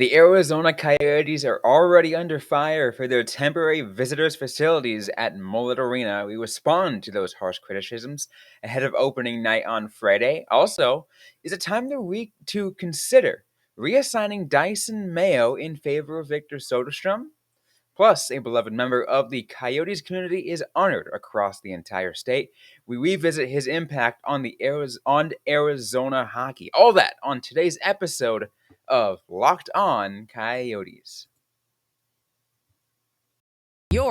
The Arizona Coyotes are already under fire for their temporary visitors' facilities at Mullett Arena. We respond to those harsh criticisms ahead of opening night on Friday. Also, is it time to consider reassigning Dyson Mayo in favor of Victor Soderstrom? Plus, a beloved member of the Coyotes community is honored across the entire state. We revisit his impact on Arizona hockey. All that on today's episode of Locked On Coyotes. You're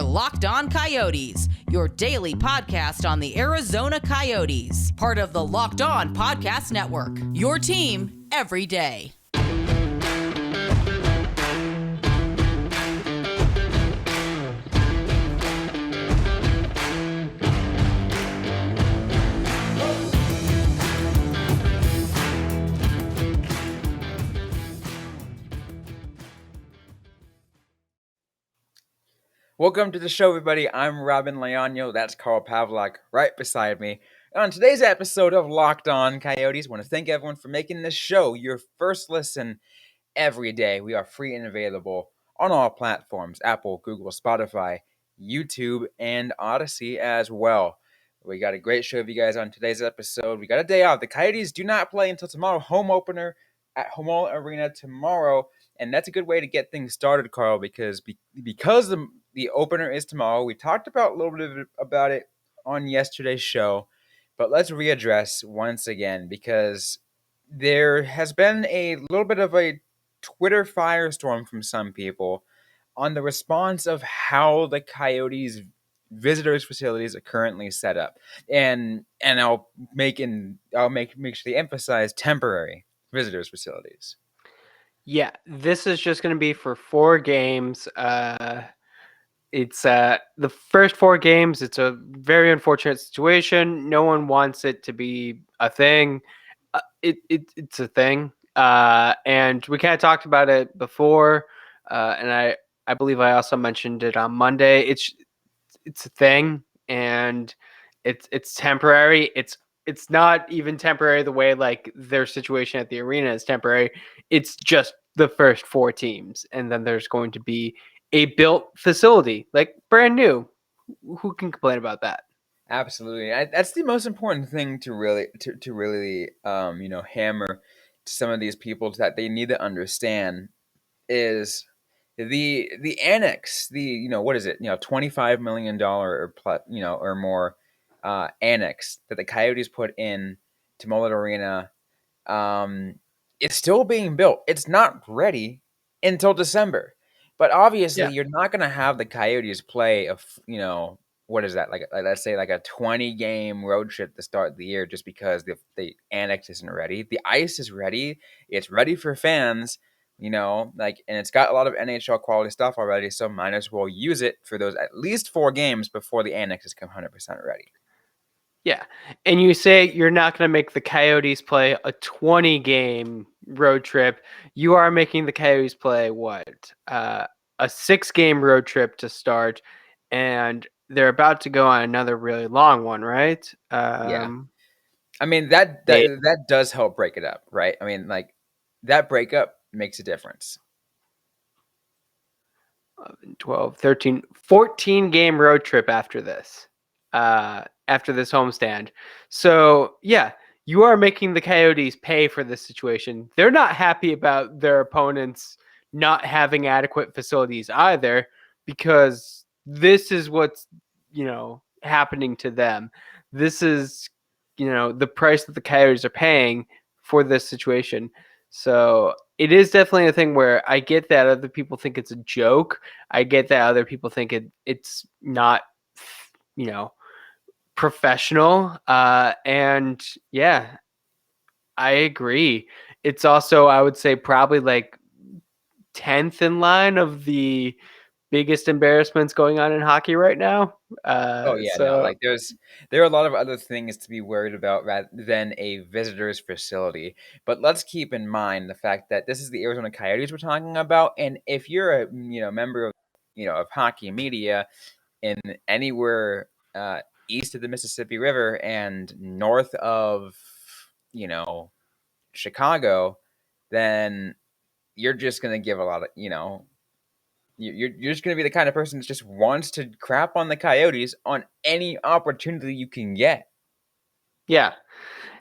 Locked On Coyotes, your daily podcast on the Arizona Coyotes, part of the Locked On Podcast Network, your team every day. Welcome to the show, everybody. I'm Robyn Leonio. That's Carl Pavlak right beside me. And on today's episode of Locked On Coyotes, I want to thank everyone for making this show your first listen every day. We are free and available on all platforms: Apple, Google, Spotify, YouTube, and Audacy as well. We got a great show for you guys on today's episode. We got a day off. The Coyotes do not play until tomorrow. Home opener at Mullett Arena tomorrow. And that's a good way to get things started, Carl, because the opener is tomorrow. We talked about a little bit about it on yesterday's show, but let's readdress once again, because there has been a little bit of a Twitter firestorm from some people on the response of how the Coyotes visitors facilities are currently set up. And I'll make sure to emphasize temporary visitors facilities. Yeah, this is just going to be for 4 games. It's the first 4 games. It's a very unfortunate situation. No one wants it to be a thing. It's a thing. And we kind of talked about it before. And I believe I also mentioned it on Monday. It's a thing, and it's temporary. It's not even temporary the way like their situation at the arena is temporary. It's just the first 4 teams, and then there's going to be a built facility, like brand new. Who can complain about that? Absolutely, that's the most important thing to really hammer to some of these people that they need to understand is the annex, what is it, $25 million or more annex that the Coyotes put in to Mullett Arena. It's still being built. It's not ready until December, but obviously you're not going to have the Coyotes play what is that, like let's say like a 20 game road trip to start the year just because the annex isn't ready. The ice is ready. It's ready for fans. And it's got a lot of NHL quality stuff already, so might as well use it for those at least 4 games before the annex is 100% ready. Yeah, and you say you're not going to make the Coyotes play a 20-game road trip. You are making the Coyotes play what? A 6-game road trip to start, and they're about to go on another really long one, right? Yeah. I mean, that does help break it up, right? I mean, like, that breakup makes a difference. 11, 12, 13, 14-game road trip after this homestand. So, yeah, you are making the Coyotes pay for this situation. They're not happy about their opponents not having adequate facilities either, because this is what's, happening to them. This is, the price that the Coyotes are paying for this situation. So it is definitely a thing where I get that other people think it's a joke. I get that other people think it's not, professional. And yeah, I agree. It's also, I would say, probably like 10th in line of the biggest embarrassments going on in hockey right now. There are a lot of other things to be worried about rather than a visitor's facility. But let's keep in mind the fact that this is the Arizona Coyotes we're talking about, and if you're a member of of hockey media in anywhere east of the Mississippi River and north of Chicago, then you're just gonna give a lot of, you're just gonna be the kind of person that just wants to crap on the Coyotes on any opportunity you can get. Yeah.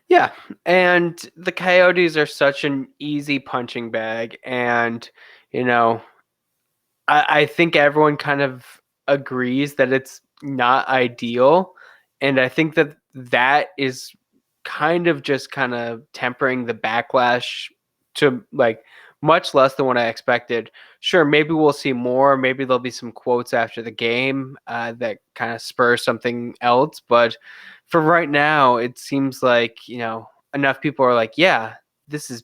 Yeah. And the Coyotes are such an easy punching bag. And, you know, I think everyone kind of agrees that it's not ideal. And I think that that is kind of tempering the backlash to like much less than what I expected. Sure, maybe we'll see more. Maybe there'll be some quotes after the game that kind of spur something else. But for right now, it seems like, enough people are like, yeah, this is,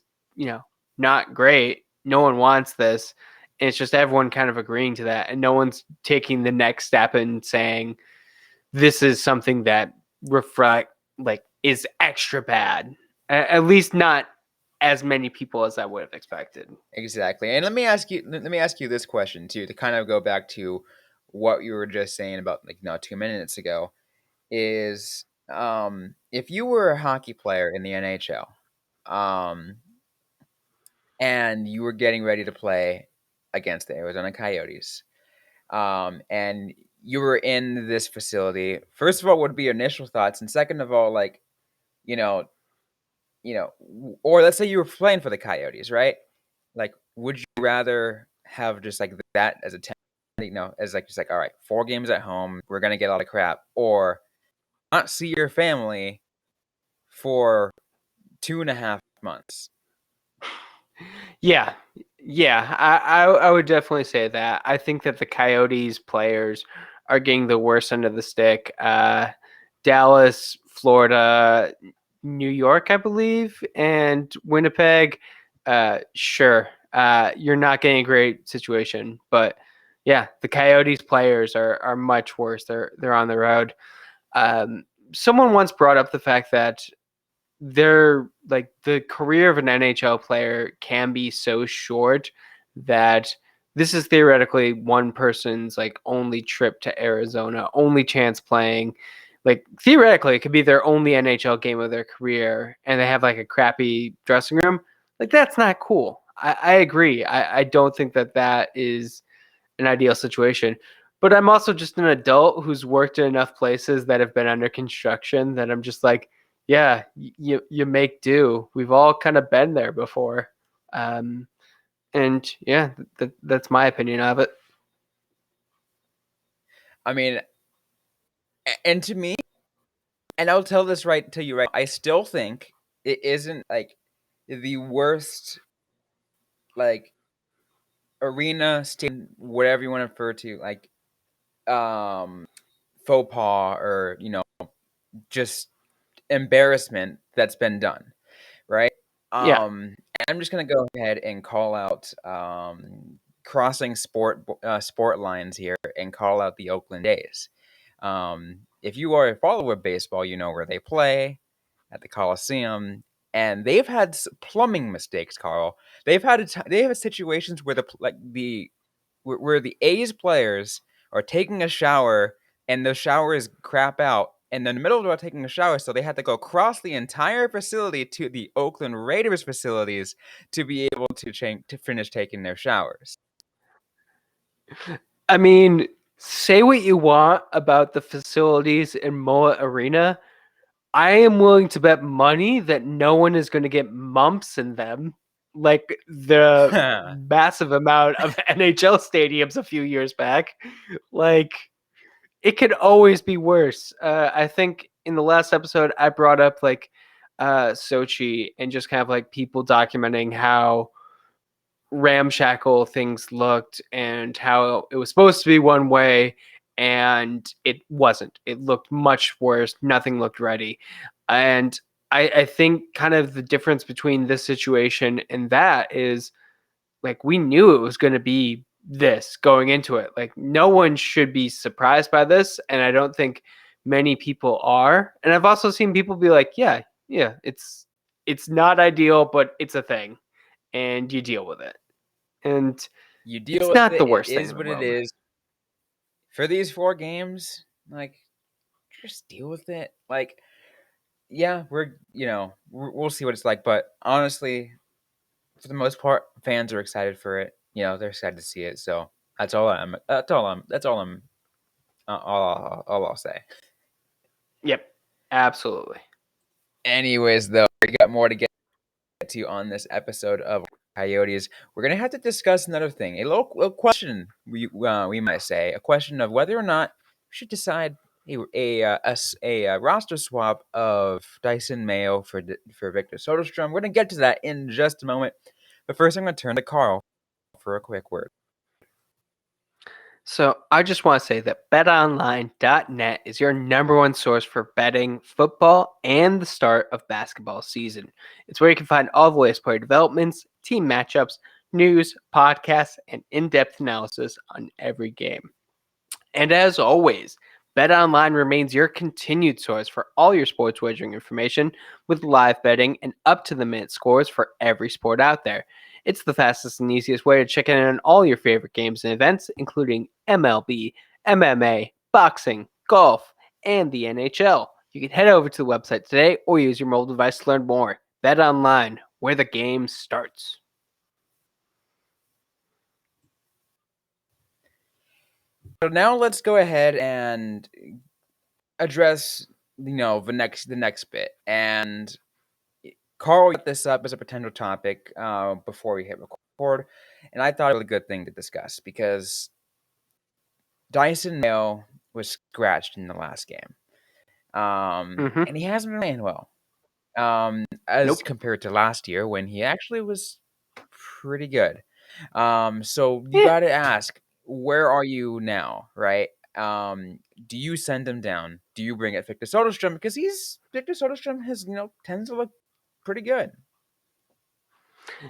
not great. No one wants this. And it's just everyone kind of agreeing to that. And no one's taking the next step and saying, this is something that is extra bad. At least not as many people as I would have expected. Exactly. And let me ask you this question too, to kind of go back to what you were just saying about 2 minutes ago, is if you were a hockey player in the NHL, and you were getting ready to play against the Arizona Coyotes, and you were in this facility, first of all, what would be your initial thoughts? And second of all, you know, or let's say you were playing for the Coyotes, right? Like, would you rather have just like that as a as like just like, all right, 4 games at home, we're gonna get a lot of crap, or not see your family for 2.5 months? Yeah. Yeah. I would definitely say that. I think that the Coyotes players are getting the worst end of the stick. Dallas, Florida, New York, I believe, and Winnipeg. Sure. You're not getting a great situation, but yeah, the Coyotes players are much worse. They're on the road. Someone once brought up the fact that they're like the career of an NHL player can be so short that this is theoretically one person's like only trip to Arizona, only chance playing. Like theoretically, it could be their only NHL game of their career, and they have like a crappy dressing room. Like that's not cool. I agree. I don't think that that is an ideal situation. But I'm also just an adult who's worked in enough places that have been under construction that I'm just like, yeah, you make do. We've all kind of been there before, and yeah, that's my opinion of it. I mean, and to me, and I'll tell this right to you right, I still think it isn't like the worst, like, arena, stadium, whatever you want to refer to, like, faux pas, or just embarrassment that's been done, right? Yeah, I'm just gonna go ahead and call out, crossing sport lines here, and call out the Oakland A's. If you are a follower of baseball, you know where they play, at the Coliseum, and they've had plumbing mistakes, Carl. They have situations where where the A's players are taking a shower, and the shower is crap out, and in the middle of taking a shower, so they had to go across the entire facility to the Oakland Raiders facilities to be able to finish taking their showers. I mean, say what you want about the facilities in Mullett Arena. I am willing to bet money that no one is going to get mumps in them, like the massive amount of NHL stadiums a few years back. Like, it could always be worse. I think in the last episode, I brought up like Sochi and just kind of like people documenting how ramshackle things looked and how it was supposed to be one way and it wasn't. It looked much worse. Nothing looked ready. And I think kind of the difference between this situation and that is like we knew it was going to be this going into it. Like no one should be surprised by this. And I don't think many people are. And I've also seen people be like, yeah, it's not ideal, but it's a thing and you deal with it. And You deal it's with not it. the It worst thing is in the what it world. is. For these 4 games, like, just deal with it. Like, yeah, we'll see what it's like. But honestly, for the most part, fans are excited for it. They're excited to see it. So that's all I'm. That's all I'm. That's all I'm. All I'll say. Yep, absolutely. Anyways, though, we got more to get to on this episode of Coyotes. We're gonna have to discuss another thing, a question. We might say a question of whether or not we should decide a roster swap of Dyson Mayo for Victor Soderstrom. We're gonna get to that in just a moment, but first I'm gonna turn to Carl for a quick word. So I just want to say that betonline.net is your number one source for betting football and the start of basketball season. It's where you can find all the latest player developments, team matchups, news, podcasts, and in-depth analysis on every game. And as always, BetOnline remains your continued source for all your sports wagering information with live betting and up-to-the-minute scores for every sport out there. It's the fastest and easiest way to check in on all your favorite games and events, including MLB, MMA, boxing, golf, and the NHL. You can head over to the website today or use your mobile device to learn more. BetOnline, where the game starts. So now let's go ahead and address the next bit. And Carl brought this up as a potential topic before we hit record, and I thought it was a good thing to discuss because Dyson Mayo was scratched in the last game, and he hasn't been playing well as Nope. compared to last year when he actually was pretty good. So you Eh. got to ask, where are you now, right? Do you send him down? Do you bring up Victor Soderstrom because Victor Soderstrom has tends to look pretty good.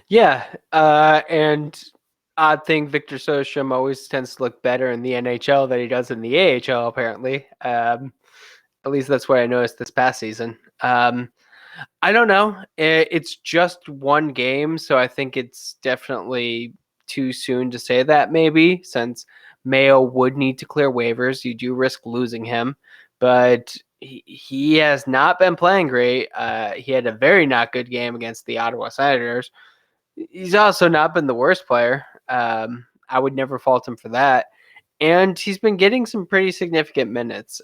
Yeah, and odd thing, Victor Soderstrom always tends to look better in the NHL than he does in the AHL. Apparently, at least that's what I noticed this past season. I don't know. It's just one game, so I think it's definitely too soon to say that. Maybe since Mayo would need to clear waivers, you do risk losing him, but he has not been playing great. He had a very not good game against the Ottawa Senators. He's also not been the worst player. I would never fault him for that. And he's been getting some pretty significant minutes.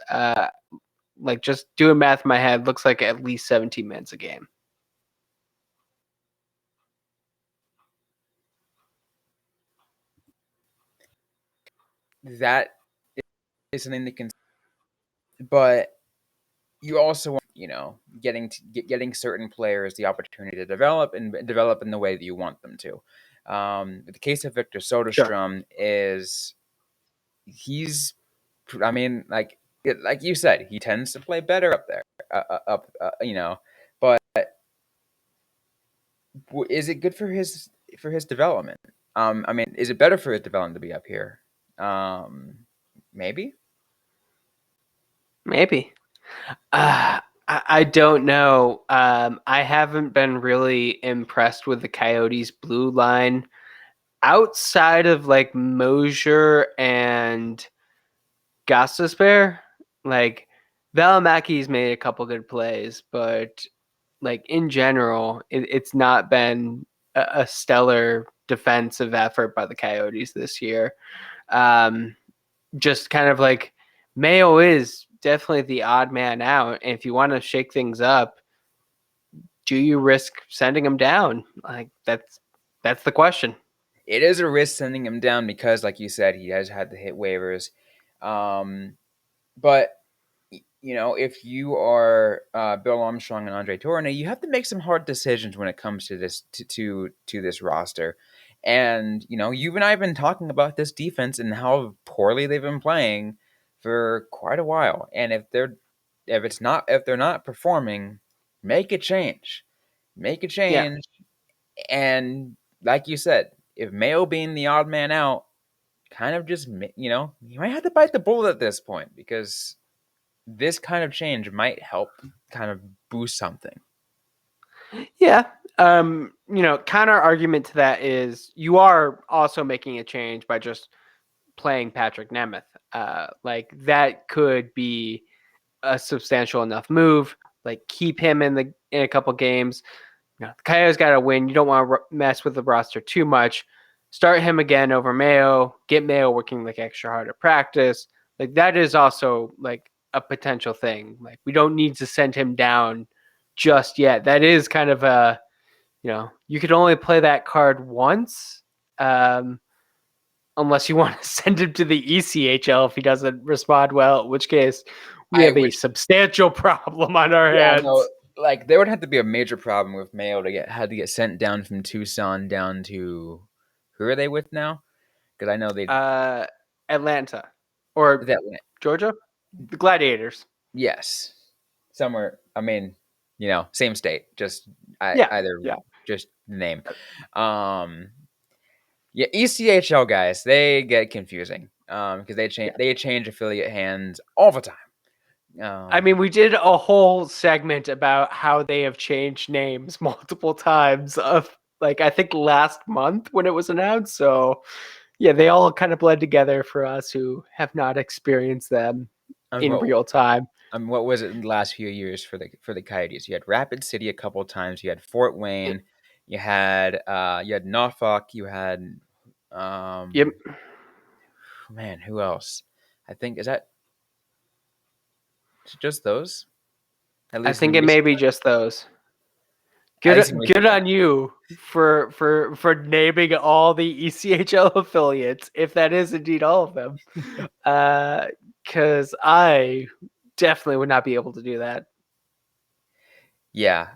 Like just doing math in my head, looks like at least 17 minutes a game. That is something to consider, but you also want, getting certain players the opportunity to develop and develop in the way that you want them to. The case of Victor Sure. Soderstrom is he's, I mean, like you said, he tends to play better up there, But is it good for his development? I mean, is it better for his development to be up here? Maybe. Maybe. I don't know. I haven't been really impressed with the Coyotes' blue line outside of like Mosier and Gostisbehere. Like Valimaki's made a couple good plays, but like in general, it's not been a stellar defensive effort by the Coyotes this year. Just kind of like Mayo is definitely the odd man out. And if you want to shake things up, do you risk sending him down? Like that's the question. It is a risk sending him down because, like you said, he has had to hit waivers. But if you are Bill Armstrong and Andre Tourné, you have to make some hard decisions when it comes to this to this roster. And you and I have been talking about this defense and how poorly they've been playing for quite a while. And if they're not performing, make a change. Make a Yeah. change. And like you said, if Mayo being the odd man out, kind of just you might have to bite the bullet at this point because this kind of change might help kind of boost something. Yeah. Counter argument to that is you are also making a change by just playing Patrick Nemeth. Like that could be a substantial enough move. like keep him in a couple games. The Coyotes got to win. You don't want to mess with the roster too much. Start him again over Mayo. Get Mayo working like extra hard at practice. Like that is also like a potential thing. Like we don't need to send him down just yet. That is kind of a, you could only play that card once, unless you want to send him to the ECHL if he doesn't respond well, in which case we have a substantial problem on our hands. No, like there would have to be a major problem with Mayo to get sent down from Tucson down to who are they with now? Because I know they Atlanta or Georgia, the Gladiators. Yes, somewhere. I mean, same state, just just the name. Yeah, ECHL guys, they get confusing because they change affiliate hands all the time. I mean, we did a whole segment about how they have changed names multiple times of like, I think last month when it was announced. So yeah, they all kind of bled together for us who have not experienced them in real time. What was it in the last few years for the Coyotes? You had Rapid City a couple of times. You had Fort Wayne. You had Norfolk. You had Yep. Man, who else? I think is just those? At least I think it may be just those. Good on you for naming all the ECHL affiliates, if that is indeed all of them. Because I definitely would not be able to do that. Yeah,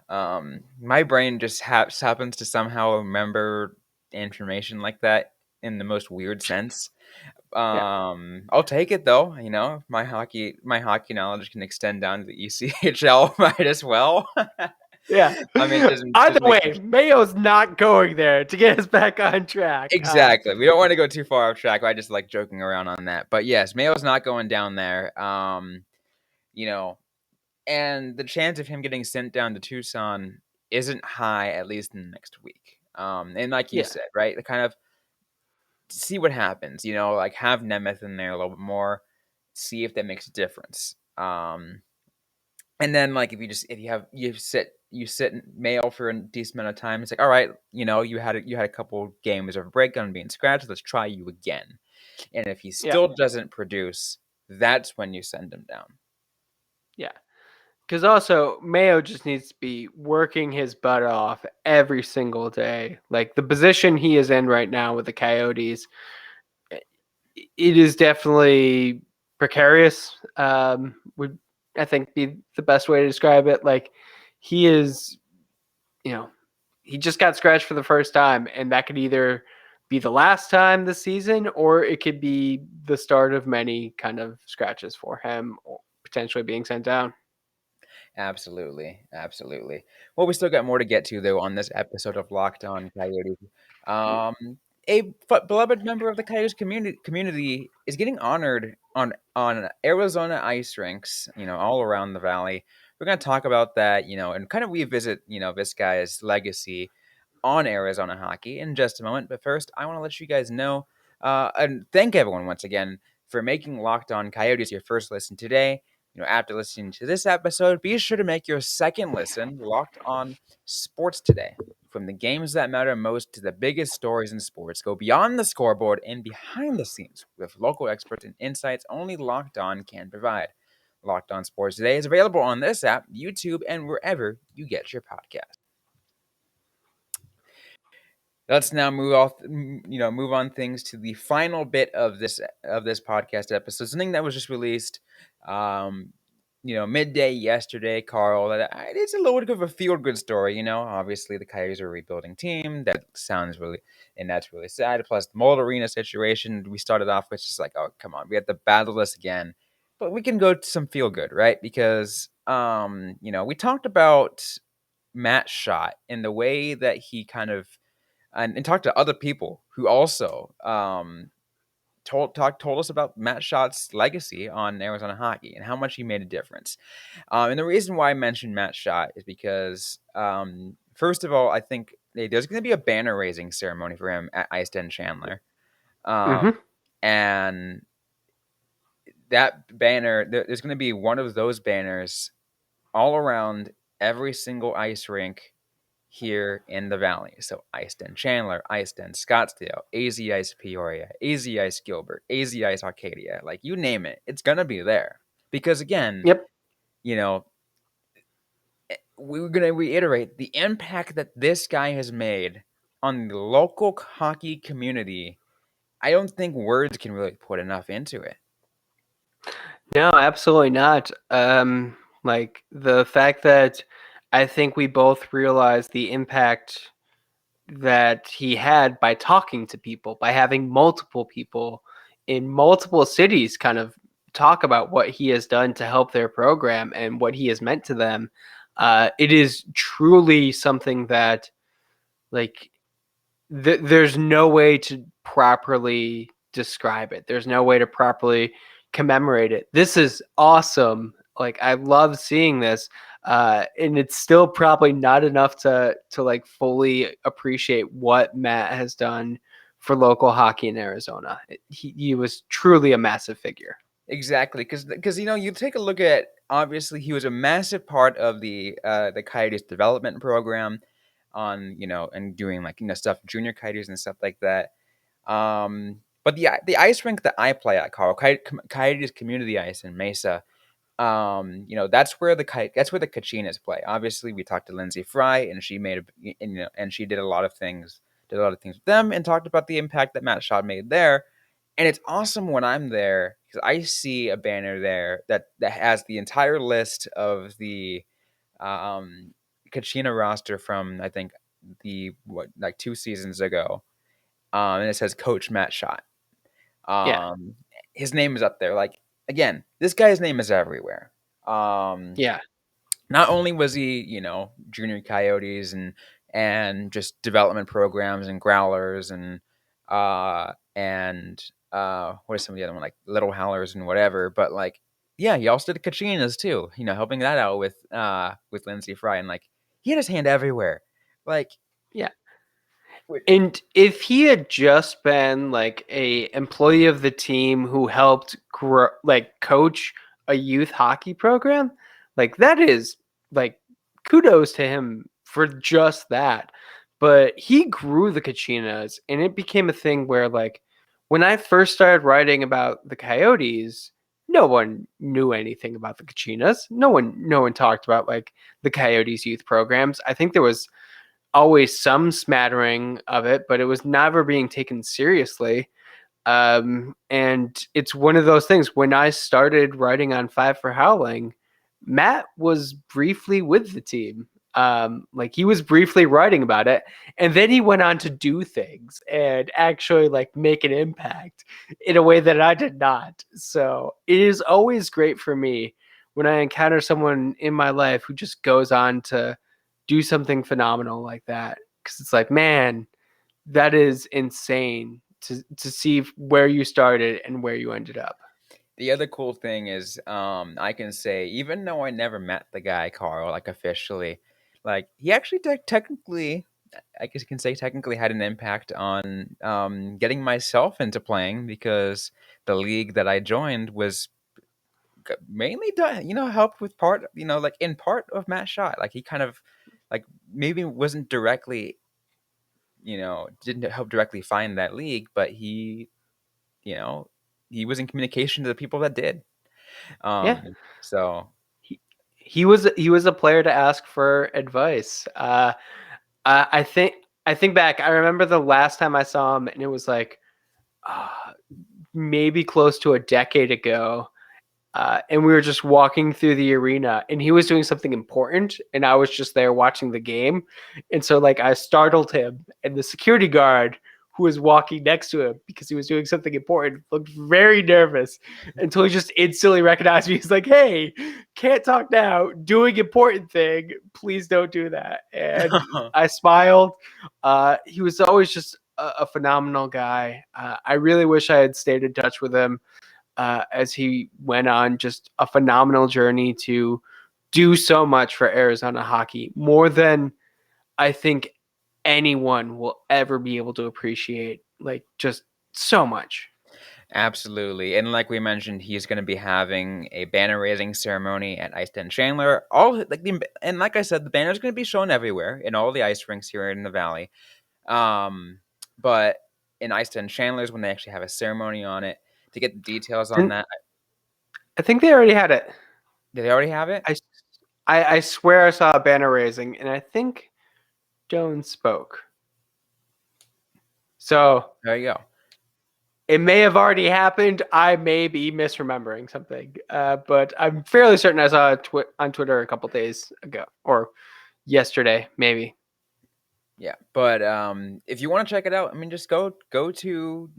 my brain just happens to somehow remember information like that in the most weird sense. I'll take it though. My hockey knowledge can extend down to the ECHL, might as well. Yeah. I mean, either way, Mayo's not going there to get us back on track. Exactly. We don't want to go too far off track. I just like joking around on that. But yes, Mayo's not going down there. And the chance of him getting sent down to Tucson isn't high, at least in the next week. And like you said, right, to kind of see what happens. Like have Nemeth in there a little bit more, see if that makes a difference. And then like if you sit Mayo for a decent amount of time, it's like, all right, you had a couple games of a break on being scratched. Let's try you again. And if he still doesn't produce, that's when you send him down. Yeah. Because also, Mayo just needs to be working his butt off every single day. Like the position he is in right now with the Coyotes, it is definitely precarious. Would I think be the best way to describe it. Like he is, he just got scratched for the first time, and that could either be the last time this season, or it could be the start of many kind of scratches for him, or potentially being sent down. Absolutely. Well, we still got more to get to though on this episode of Locked On Coyotes. Beloved member of the Coyotes community is getting honored on Arizona ice rinks, all around the valley. We're going to talk about that, and kind of revisit, this guy's legacy on Arizona hockey in just a moment. But first, I want to let you guys know and thank everyone once again for making Locked On Coyotes your first listen today. After listening to this episode, be sure to make your second listen Locked On Sports today. From the games that matter most to the biggest stories in sports, go beyond the scoreboard and behind the scenes with local experts and insights only Locked On can provide. Locked On Sports Today is available on this app, YouTube, and wherever you get your podcast. Let's now move on things to the final bit of this podcast episode. Something that was just released, midday yesterday, Carl. It's a little bit of a feel-good story. Obviously the Coyotes are a rebuilding team. That's really sad. Plus the Mullett Arena situation we started off with, just like, oh come on, we have to battle this again, but we can go to some feel-good, right? Because we talked about Matt Shott and the way that he kind of and talked to other people who also told us about Matt Shott's legacy on Arizona hockey and how much he made a difference. And the reason why I mentioned Matt Shott is because, first of all, I think there's going to be a banner raising ceremony for him at Ice Den Chandler. And that banner, there's going to be one of those banners all around every single ice rink here in the valley. So Ice Den Chandler, Ice Den Scottsdale, AZ Ice Peoria, AZ Ice Gilbert, AZ Ice Arcadia, like you name it, it's gonna be there. Because again, Yep. you know, we're gonna reiterate the impact that this guy has made on the local hockey community. I don't think words can really put enough into it. No, absolutely not. Like the fact that I think we both realize the impact that he had by talking to people, by having multiple people in multiple cities kind of talk about what he has done to help their program and what he has meant to them. It is truly something that, like, there's no way to properly describe it. There's no way to properly commemorate it. This is awesome. Like, I love seeing this. And it's still probably not enough to like fully appreciate what Matt has done for local hockey in Arizona. He was truly a massive figure. Exactly, because you take a look at, obviously he was a massive part of the Coyotes development program, on and doing like stuff junior Coyotes and stuff like that. But the ice rink that I play at, Carl, Coyotes Community Ice in Mesa, that's where the Kachinas play. Obviously, we talked to Lindsay Fry, and she made and she did a lot of things, with them, and talked about the impact that Matt Shott made there. And it's awesome when I'm there because I see a banner there that has the entire list of the um, Kachina roster from, I think, like 2 seasons ago, and it says Coach Matt Shott. Yeah. Um, his name is up there. Like, again, this guy's name is everywhere. Um, Yeah. Not only was he, junior Coyotes and just development programs and growlers and what are some of the other one, like little howlers and whatever, but like, yeah, he also did Kachinas too, helping that out with Lindsay Fry, and like he had his hand everywhere. Like, Yeah. wait, And if he had just been like a employee of the team who helped grow, like coach a youth hockey program, like that is like kudos to him for just that. But he grew the Kachinas, and it became a thing where, like, when I first started writing about the Coyotes, no one knew anything about the Kachinas. No one talked about like the Coyotes youth programs. I think there was always some smattering of it, but it was never being taken seriously. And it's one of those things. When I started writing on Five for Howling, Matt was briefly with the team. Like he was briefly writing about it, and then he went on to do things and actually like make an impact in a way that I did not. So it is always great for me when I encounter someone in my life who just goes on to do something phenomenal like that. Because it's like, man, that is insane to see where you started and where you ended up. the other cool thing is, I can say, even though I never met the guy Carl, like officially, like he actually technically, I guess you can say, technically had an impact on getting myself into playing, because the league that I joined was mainly done, helped with part, like in part of Matt Shott. Like he kind of, like, maybe wasn't directly, didn't help directly find that league, but you know, he was in communication to the people that did. Yeah, So he, he was a player to ask for advice. I think I think back. I remember the last time I saw him, and it was like uh, maybe close to a decade ago. And we were just walking through the arena, and he was doing something important, and I was just there watching the game. And so like I startled him, and the security guard who was walking next to him because he was doing something important looked very nervous until he just instantly recognized me. He's like, "Hey, can't talk now, doing important thing, please don't do that." And I smiled. He was always just a phenomenal guy. I really wish I had stayed in touch with him as he went on just a phenomenal journey to do so much for Arizona hockey, more than I think anyone will ever be able to appreciate. Like, just so much. Absolutely. And like we mentioned, he's going to be having a banner raising ceremony at Ice Den Chandler. And like I said, the banner is going to be shown everywhere in all the ice rinks here in the valley. But in Ice Den Chandler's when they actually have a ceremony on it to get the details on Didn't that. I think they already had it. Did they already have it? I swear I saw a banner raising, and I think Jones spoke. So There you go. it may have already happened. I may be misremembering something, but I'm fairly certain I saw it on Twitter a couple days ago or yesterday, maybe. Yeah, but if you want to check it out, I mean, just go to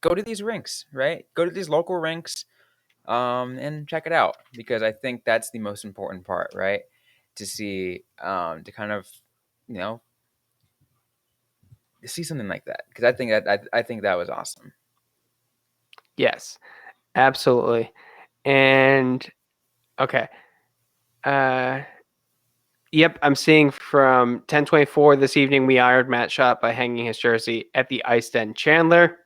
go to these rinks, right? Go to these local rinks, and check it out because I think that's the most important part, right? To see, to kind of, you know, see something like that because I think that was awesome. Yes, absolutely. And okay. Yep, I'm seeing from 10:24 this evening. We honored Matt Shott by hanging his jersey at the Ice Den Chandler.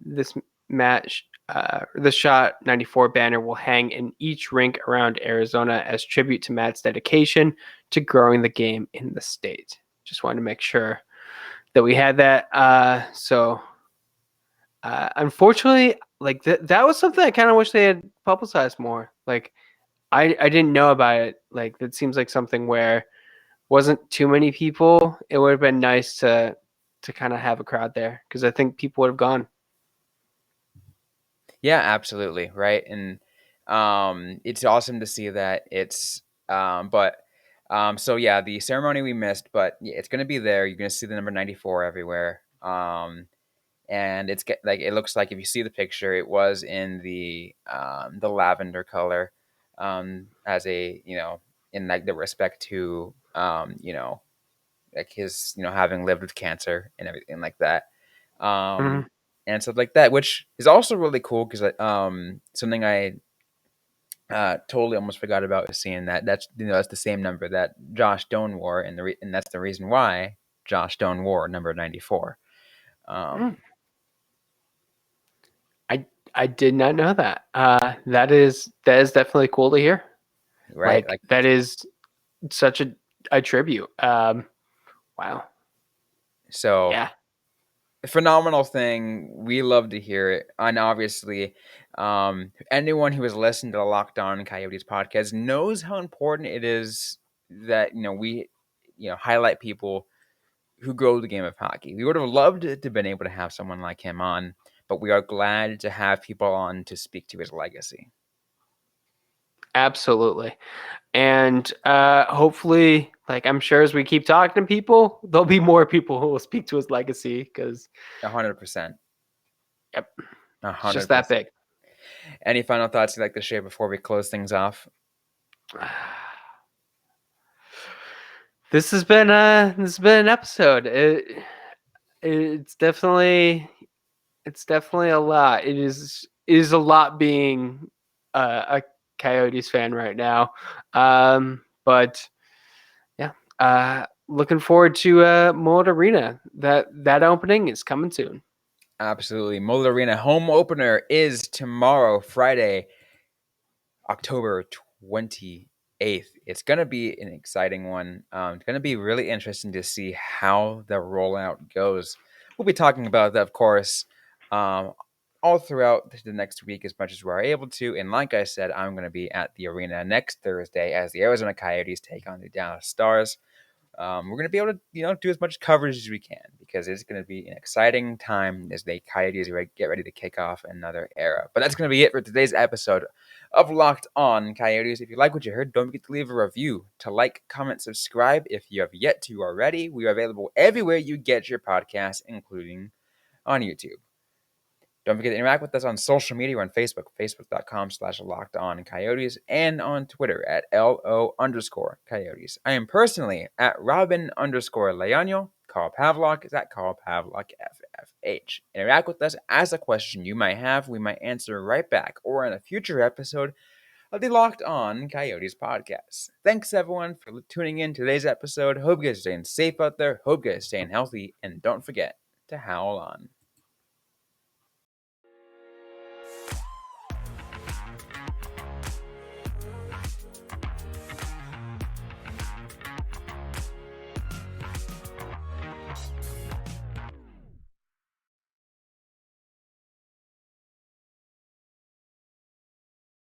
This match, the Shott 94 banner will hang in each rink around Arizona as tribute to Matt's dedication to growing the game in the state. Just wanted to make sure that we had that. Unfortunately, like that was something I kind of wish they had publicized more. Like I didn't know about it. Like that seems like something where wasn't too many people. It would have been nice to kind of have a crowd there because I think people would have gone. Yeah, absolutely, right. And it's awesome to see that it's but so yeah, the ceremony we missed, but yeah, it's gonna be there. You're gonna see the number 94 everywhere. And like it looks like if you see the picture, it was in the lavender color, as a in like the respect to like his having lived with cancer and everything like that, Mhm. and stuff like that, which is also really cool because something I totally almost forgot about is seeing that's that's the same number that Josh Stone wore, and that's the reason why Josh Stone wore number 94. Mm. I did not know that. That is definitely cool to hear. Right, Like like that is such a tribute. Wow. so Yeah. phenomenal thing. We love to hear it. And obviously, anyone who has listened to the Locked On Coyotes podcast knows how important it is that we highlight people who grow the game of hockey. We would have loved to have been able to have someone like him on, but we are glad to have people on to speak to his legacy. Absolutely. And hopefully, like I'm sure as we keep talking to people, there'll be more people who will speak to his legacy because 100%. yep, A it's just hundred that percent. big. Any final thoughts you'd like to share before we close things off? This has been an episode. It's definitely a lot. It is a lot being a Coyotes fan right now. But yeah, looking forward to Mullett Arena. That opening is coming soon. Absolutely. Mullett Arena home opener is tomorrow, Friday, October 28th. It's going to be an exciting one. It's going to be really interesting to see how the rollout goes. We'll be talking about that, of course, um, all throughout the next week as much as we're able to. And like I said, I'm going to be at the arena next Thursday as the Arizona Coyotes take on the Dallas Stars. We're going to be able to, do as much coverage as we can because it's going to be an exciting time as the Coyotes get ready to kick off another era. But that's going to be it for today's episode of Locked On Coyotes. If you like what you heard, don't forget to leave a review, to like, comment, subscribe if you have yet to already. We are available everywhere you get your podcasts, including on YouTube. Don't forget to interact with us on social media. We're on Facebook, facebook.com/LockedOnCoyotes, and on Twitter at LO_Coyotes. I am personally at Robyn_Leonio. Carl Pavlock is at Carl Pavlock FFH. Interact with us, ask a question you might have. We might answer right back or in a future episode of the Locked On Coyotes podcast. Thanks everyone for tuning in to today's episode. Hope you guys are staying safe out there. Hope you guys are staying healthy. And don't forget to howl on.